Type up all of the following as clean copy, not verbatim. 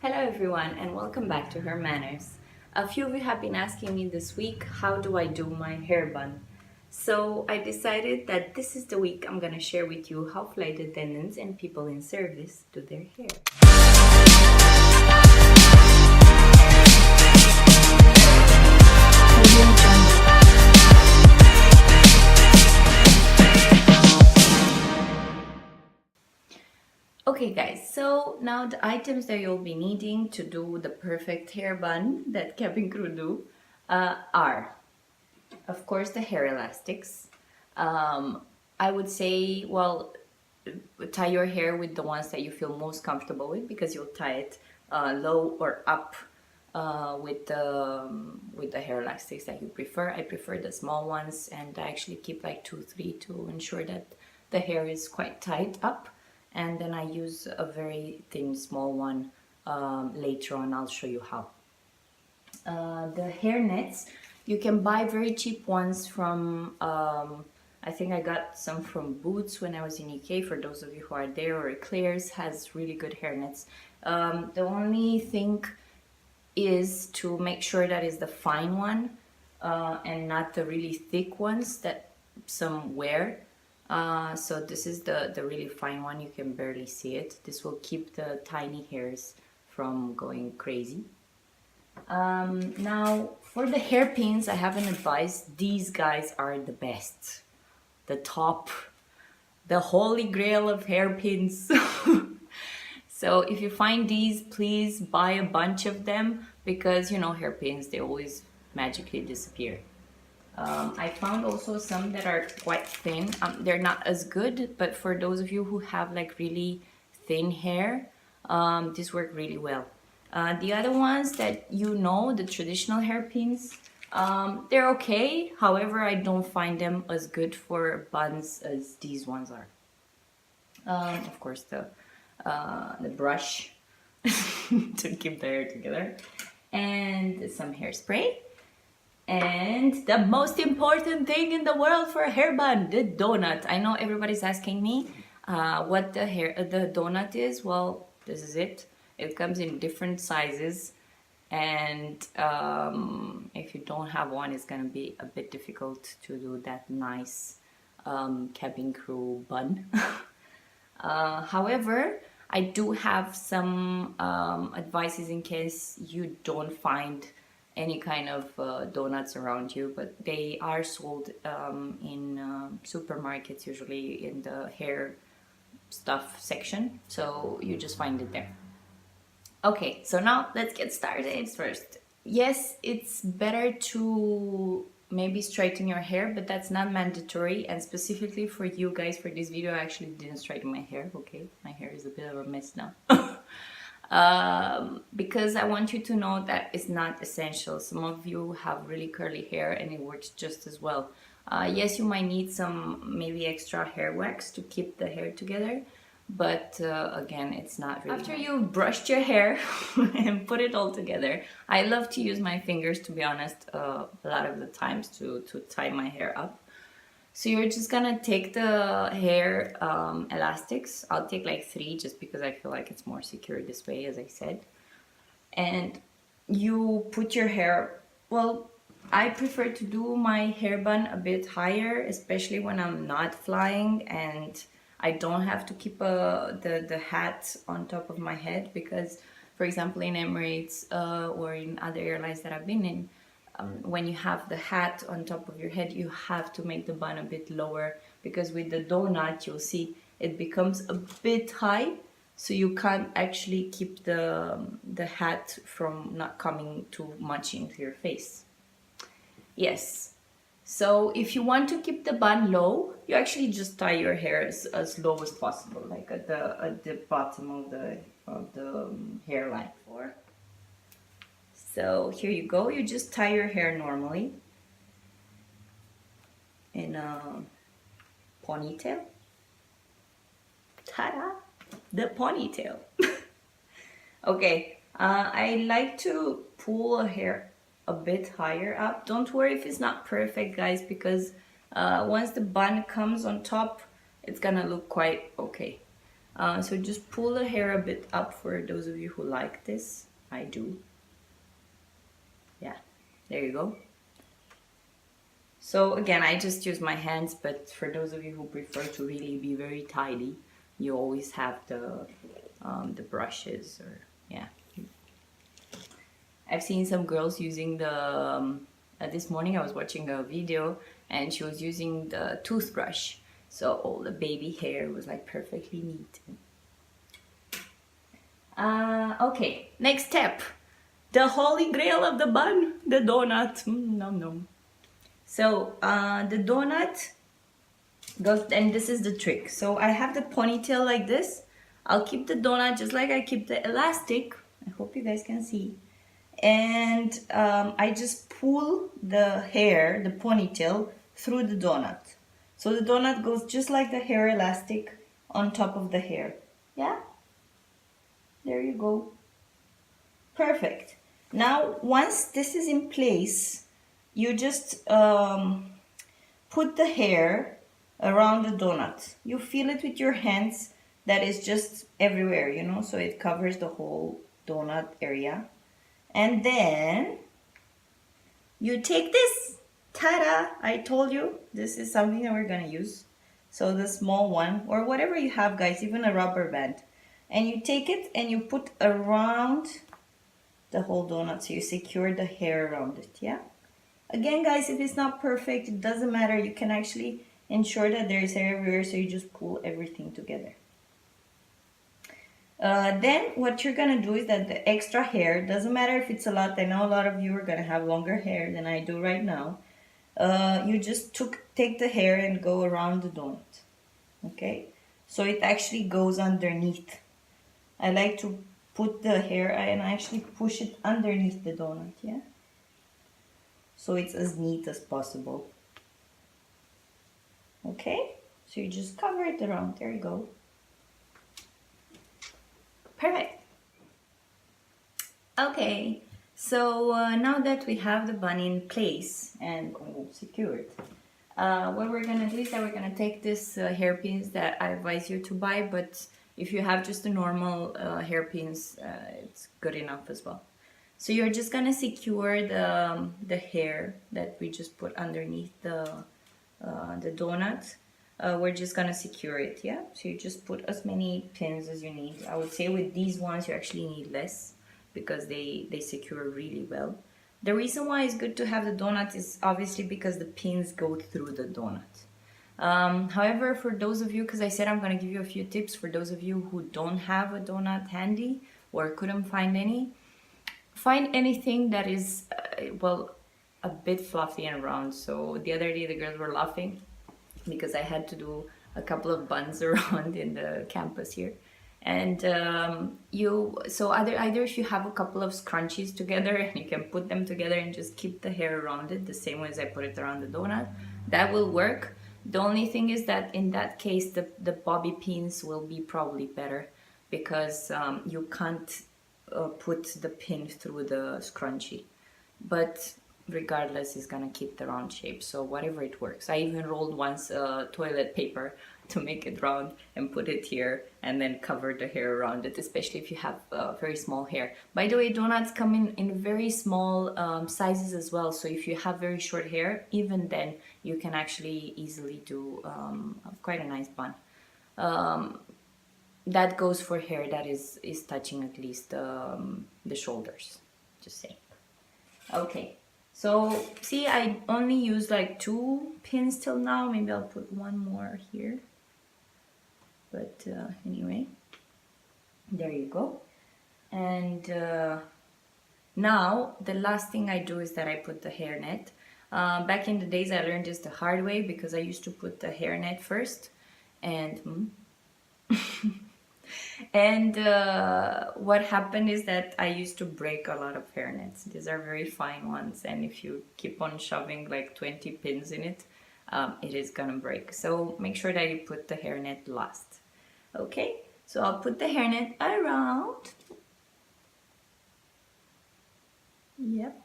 Hello everyone and welcome back to Her Manners. A few of you have been asking me this week, how do I do my hair bun? So I decided that this is the week I'm gonna share with you how flight attendants and people in service do their hair. Okay guys, so now the items that you'll be needing to do the perfect hair bun that cabin crew do are, of course, the hair elastics. I would say, well, tie your hair with the ones that you feel most comfortable with because you'll tie it low or up with the hair elastics that you prefer. I prefer the small ones, and I actually keep like 2, 3 to ensure that the hair is quite tight up. And then I use a very thin small one later on. I'll show you how. The hair nets, you can buy very cheap ones from I think I got some from Boots when I was in UK, for those of you who are there, or Eclairs has really good hair nets. The only thing is to make sure that is the fine one and not the really thick ones that some wear. So this is the really fine one, you can barely see it. This will keep the tiny hairs from going crazy. Now for the hairpins, I have an advice. These guys are the best. The top, the holy grail of hairpins. So if you find these, please buy a bunch of them because, you know, hairpins, they always magically disappear. I found also some that are quite thin. They're not as good, but for those of you who have like really thin hair, this work really well. The other ones that you know, the traditional hairpins, they're okay. However, I don't find them as good for buns as these ones are. Of course, the brush to keep the hair together, and some hairspray. And the most important thing in the world for a hair bun, the donut. I know everybody's asking me what the donut is. Well, this is it. It comes in different sizes, and if you don't have one, it's gonna be a bit difficult to do that nice cabin crew bun. However, I do have some advices in case you don't find any kind of donuts around you, but they are sold in supermarkets, usually in the hair stuff section, so you just find it there. Okay, so now let's get started. First, yes, it's better to maybe straighten your hair, but that's not mandatory. And specifically for you guys, for this video, I actually didn't straighten my hair. Okay, my hair is a bit of a mess now. Because I want you to know that it's not essential. Some of you have really curly hair and it works just as well. Yes, you might need some maybe extra hair wax to keep the hair together, but again, it's not really. After you've brushed your hair and put it all together, I love to use my fingers, to be honest, a lot of the times to tie my hair up. So you're just gonna take the hair elastics. I'll take like 3 just because I feel like it's more secure this way, as I said. And you put your hair, well, I prefer to do my hair bun a bit higher, especially when I'm not flying and I don't have to keep the hat on top of my head because, for example, in Emirates or in other airlines that I've been in, when you have the hat on top of your head, you have to make the bun a bit lower because with the donut, you'll see it becomes a bit high, so you can't actually keep the hat from not coming too much into your face. Yes, so if you want to keep the bun low, you actually just tie your hair as low as possible, like at the bottom of the hairline. So here you go, you just tie your hair normally in a ponytail. Ta-da! The ponytail. Okay, I like to pull a hair a bit higher up. Don't worry if it's not perfect, guys, because once the bun comes on top, it's gonna look quite okay. So just pull the hair a bit up for those of you who like this. I do. Yeah, there you go. So again, I just use my hands, but for those of you who prefer to really be very tidy, you always have the brushes, or yeah. I've seen some girls using this morning I was watching a video and she was using the toothbrush. So all the baby hair was like perfectly neat. Okay, next step. The holy grail of the bun, the donut. Nom nom. So the donut goes, and this is the trick. So I have the ponytail like this. I'll keep the donut just like I keep the elastic. I hope you guys can see. And I just pull the hair, the ponytail, through the donut. So the donut goes just like the hair elastic on top of the hair. Yeah? There you go. Perfect. Now, once this is in place, you just put the hair around the donut. You feel it with your hands. That is just everywhere, you know, so it covers the whole donut area. And then you take this. Ta-da! I told you this is something that we're gonna use. So the small one, or whatever you have, guys, even a rubber band. And you take it and you put around the whole donut, so you secure the hair around it, yeah? Again, guys, if it's not perfect, it doesn't matter. You can actually ensure that there is hair everywhere, so you just pull everything together. Then what you're gonna do is that the extra hair, doesn't matter if it's a lot, I know a lot of you are gonna have longer hair than I do right now. You just take the hair and go around the donut, okay? So it actually goes underneath. I like to put the hair and actually push it underneath the donut, yeah? So it's as neat as possible. Okay? So you just cover it around, there you go. Perfect. Okay, so now that we have the bun in place and secured, what we're gonna do is that we're gonna take this hairpins that I advise you to buy, but if you have just the normal hairpins, it's good enough as well. So you're just gonna secure the hair that we just put underneath the donut. We're just gonna secure it, yeah? So you just put as many pins as you need. I would say with these ones you actually need less because they secure really well. The reason why it's good to have the donut is obviously because the pins go through the donut. However, for those of you, because I said I'm gonna give you a few tips for those of you who don't have a donut handy or couldn't find any, find anything that is, well, a bit fluffy and round. So the other day the girls were laughing because I had to do a couple of buns around in the campus here. And so either if you have a couple of scrunchies together and you can put them together and just keep the hair around it the same way as I put it around the donut, that will work. The only thing is that in that case the bobby pins will be probably better because you can't put the pin through the scrunchie. But regardless, it's gonna keep the round shape, so whatever it works. I even rolled once toilet paper to make it round and put it here and then cover the hair around it, especially if you have very small hair. By the way, donuts come in very small sizes as well, so if you have very short hair, even then you can actually easily do quite a nice bun. That goes for hair that is touching at least the shoulders, just saying. Okay, so see, I only used like 2 pins till now. Maybe I'll put one more here. But anyway, there you go. And now the last thing I do is that I put the hairnet. Back in the days I learned this the hard way because I used to put the hairnet first. And and what happened is that I used to break a lot of hairnets. These are very fine ones, and if you keep on shoving like 20 pins in it, it is gonna break. So make sure that you put the hairnet last. Okay, so I'll put the hairnet around. Yep.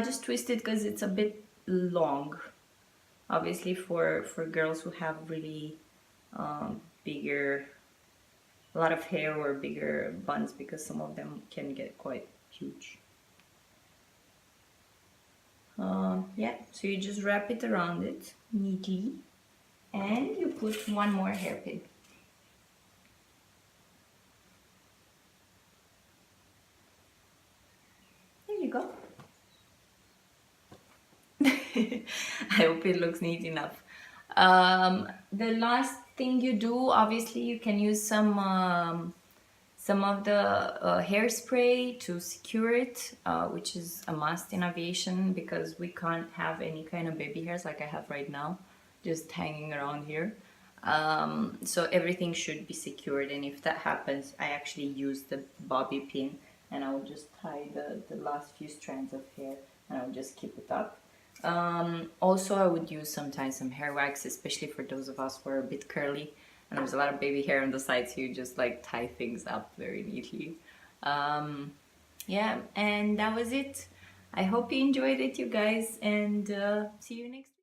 Just twist it because it's a bit long. Obviously for girls who have really bigger a lot of hair or bigger buns, because some of them can get quite huge. Yeah, so you just wrap it around it neatly, and you put one more hairpin. There you go. I hope it looks neat enough. The last thing you do, obviously, you can use some of the hairspray to secure it, which is a must in aviation, because we can't have any kind of baby hairs like I have right now, just hanging around here. So everything should be secured, and if that happens, I actually use the bobby pin, and I will just tie the last few strands of hair, and I'll just keep it up. Also, I would use sometimes some hair wax, especially for those of us who are a bit curly and there's a lot of baby hair on the sides, so you just like tie things up very neatly. Yeah, and that was it. I hope you enjoyed it, you guys, and see you next week.